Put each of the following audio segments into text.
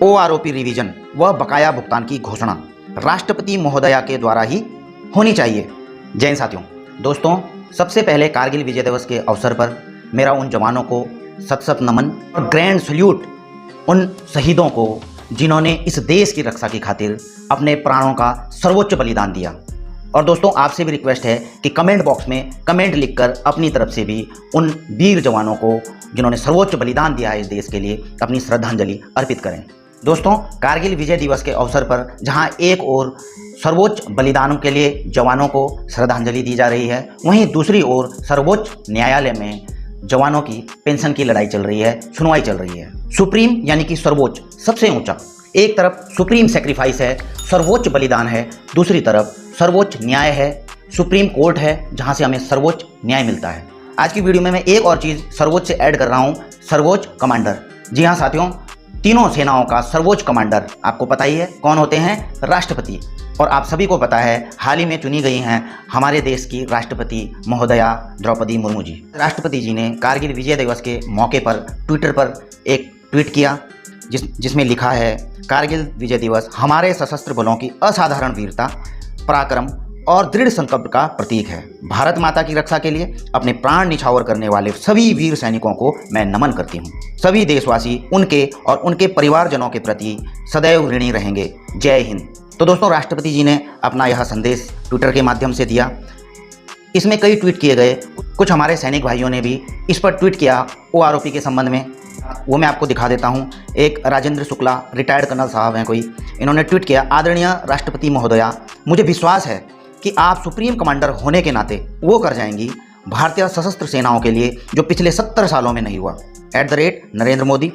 OROP revision व बकाया भुगतान की घोषणा राष्ट्रपति महोदया के द्वारा ही होनी चाहिए। जय हिंद साथियों। दोस्तों, सबसे पहले कारगिल विजय दिवस के अवसर पर मेरा उन जवानों को सत सत नमन और ग्रैंड सल्यूट उन शहीदों को जिन्होंने इस देश की रक्षा की खातिर अपने प्राणों का सर्वोच्च बलिदान दिया। और दोस्तों, आपसे भी रिक्वेस्ट है कि कमेंट बॉक्स में कमेंट लिखकर अपनी तरफ से भी उन वीर जवानों को जिन्होंने सर्वोच्च बलिदान दिया है इस देश के लिए अपनी श्रद्धांजलि अर्पित करें। दोस्तों, कारगिल विजय दिवस के अवसर पर जहां एक ओर सर्वोच्च बलिदानों के लिए जवानों को श्रद्धांजलि दी जा रही है, वहीं दूसरी ओर सर्वोच्च न्यायालय में जवानों की पेंशन की लड़ाई चल रही है, सुनवाई चल रही है। सुप्रीम यानी कि सर्वोच्च, सबसे ऊंचा, एक तरफ सुप्रीम सेक्रीफाइस है, सर्वोच्च बलिदान है, दूसरी तरफ सर्वोच्च न्याय है, सुप्रीम कोर्ट है जहां से हमें सर्वोच्च न्याय मिलता है। आज की वीडियो में मैं एक और चीज़ सर्वोच्च से ऐड कर रहा हूं, सर्वोच्च कमांडर। जी हाँ साथियों, तीनों सेनाओं का सर्वोच्च कमांडर आपको पता ही है कौन होते हैं, राष्ट्रपति। और आप सभी को पता है हाल ही में चुनी गई हैं हमारे देश की राष्ट्रपति महोदया द्रौपदी मुर्मू जी। राष्ट्रपति जी ने कारगिल विजय दिवस के मौके पर ट्विटर पर एक ट्वीट किया जिसमें लिखा है, कारगिल विजय दिवस हमारे सशस्त्र बलों की असाधारण वीरता, पराक्रम और दृढ़ संकल्प का प्रतीक है। भारत माता की रक्षा के लिए अपने प्राण निछावर करने वाले सभी वीर सैनिकों को मैं नमन करती हूँ। सभी देशवासी उनके और उनके परिवारजनों के प्रति सदैव ऋणी रहेंगे। जय हिंद। तो दोस्तों, राष्ट्रपति जी ने अपना यह संदेश ट्विटर के माध्यम से दिया। इसमें कई ट्वीट किए गए, कुछ हमारे सैनिक भाइयों ने भी इस पर ट्वीट किया OROP के संबंध में, वो मैं आपको दिखा देता हूँ। एक राजेंद्र शुक्ला, रिटायर्ड कर्नल साहब हैं कोई, इन्होंने ट्वीट किया, आदरणीय राष्ट्रपति महोदया, मुझे विश्वास है कि आप सुप्रीम कमांडर होने के नाते वो कर जाएंगी भारतीय सशस्त्र सेनाओं के लिए जो पिछले 70 सालों में नहीं हुआ। @नरेंद्र मोदी।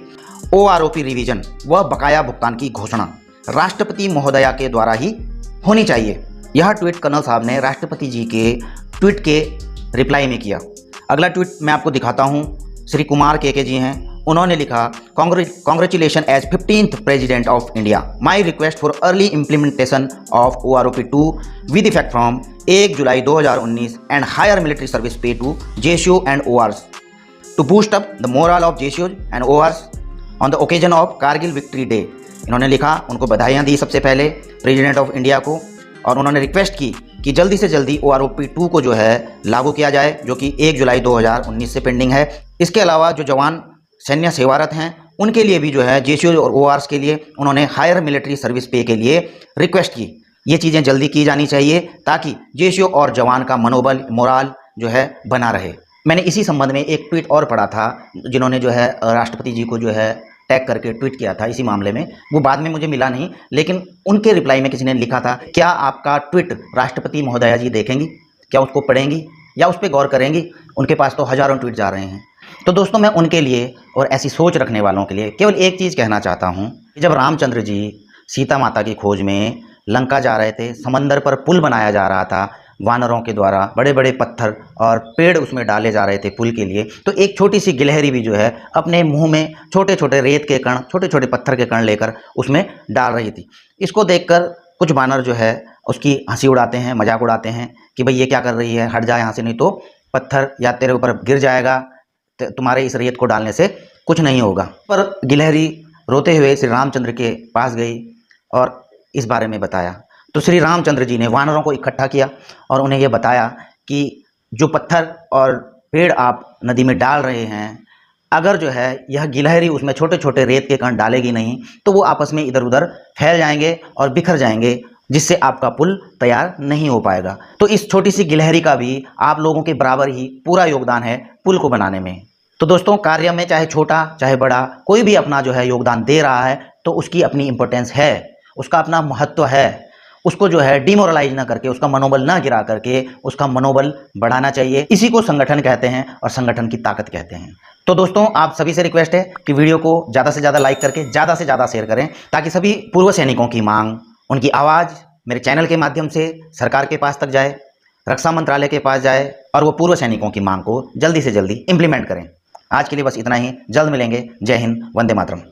OROP रिवीजन व बकाया भुगतान की घोषणा राष्ट्रपति महोदया के द्वारा ही होनी चाहिए। यह ट्वीट कर्नल साहब ने राष्ट्रपति जी के ट्वीट के रिप्लाई में किया। अगला ट्वीट मैं आपको दिखाता हूँ, श्री कुमार के जी हैं, उन्होंने लिखा, congratulation as 15th president of India, my request for early implementation of OROP 2 with effect from 1 July 2019 and higher military service pay to JCO and ORs to boost up the moral of JCO and ORs on the occasion of Kargil victory day. इन्होंने लिखा, उनको बधाइयाँ दी सबसे पहले president of India को, और उन्होंने request की कि जल्दी से जल्दी OROP 2 को जो है लागू किया जाए, जो कि 1 जुलाई 2019 से पेंडिंग है। इसके अलावा जो जवान सैन्य सेवारत हैं उनके लिए भी जो है JCO और ORs के लिए उन्होंने हायर मिलिट्री सर्विस पे के लिए रिक्वेस्ट की। ये चीज़ें जल्दी की जानी चाहिए ताकि JCO और जवान का मनोबल, मोराल जो है बना रहे। मैंने इसी संबंध में एक ट्वीट और पढ़ा था, जिन्होंने जो है राष्ट्रपति जी को जो है टैग करके ट्वीट किया था इसी मामले में। वो बाद में मुझे मिला नहीं, लेकिन उनके रिप्लाई में किसी ने लिखा था, क्या आपका ट्वीट राष्ट्रपति महोदया जी देखेंगी, क्या उसको पढ़ेंगी या उस पर गौर करेंगी? उनके पास तो हज़ारों ट्वीट जा रहे हैं। तो दोस्तों, मैं उनके लिए और ऐसी सोच रखने वालों के लिए केवल एक चीज़ कहना चाहता हूँ। जब रामचंद्र जी सीता माता की खोज में लंका जा रहे थे, समंदर पर पुल बनाया जा रहा था वानरों के द्वारा, बड़े बड़े पत्थर और पेड़ उसमें डाले जा रहे थे पुल के लिए, तो एक छोटी सी गिलहरी भी जो है अपने मुंह में छोटे छोटे रेत के कण, छोटे छोटे पत्थर के कण लेकर उसमें डाल रही थी। इसको देखकर कुछ वानर जो है उसकी हंसी उड़ाते हैं, मजाक उड़ाते हैं कि भाई ये क्या कर रही है, हट जा यहाँ से, नहीं तो पत्थर या तेरे ऊपर गिर जाएगा, तुम्हारे इस रेत को डालने से कुछ नहीं होगा। पर गिलहरी रोते हुए श्री रामचंद्र के पास गई और इस बारे में बताया। तो श्री रामचंद्र जी ने वानरों को इकट्ठा किया और उन्हें यह बताया कि जो पत्थर और पेड़ आप नदी में डाल रहे हैं, अगर जो है यह गिलहरी उसमें छोटे छोटे रेत के कण डालेगी नहीं तो वो आपस में इधर उधर फैल जाएंगे और बिखर जाएंगे, जिससे आपका पुल तैयार नहीं हो पाएगा। तो इस छोटी सी गिलहरी का भी आप लोगों के बराबर ही पूरा योगदान है पुल को बनाने में। तो दोस्तों, कार्य में चाहे छोटा चाहे बड़ा कोई भी अपना जो है योगदान दे रहा है तो उसकी अपनी इम्पोर्टेंस है, उसका अपना महत्व है। उसको जो है डिमोरलाइज ना करके, उसका मनोबल ना गिरा करके उसका मनोबल बढ़ाना चाहिए। इसी को संगठन कहते हैं और संगठन की ताकत कहते हैं। तो दोस्तों, आप सभी से रिक्वेस्ट है कि वीडियो को ज़्यादा से ज़्यादा लाइक करके ज़्यादा से ज़्यादा शेयर करें, ताकि सभी पूर्व सैनिकों की मांग, उनकी आवाज़ मेरे चैनल के माध्यम से सरकार के पास तक जाए, रक्षा मंत्रालय के पास जाए और वो पूर्व सैनिकों की मांग को जल्दी से जल्दी इम्प्लीमेंट करें। आज के लिए बस इतना ही, जल्द मिलेंगे। जय हिंद, वंदे मातरम।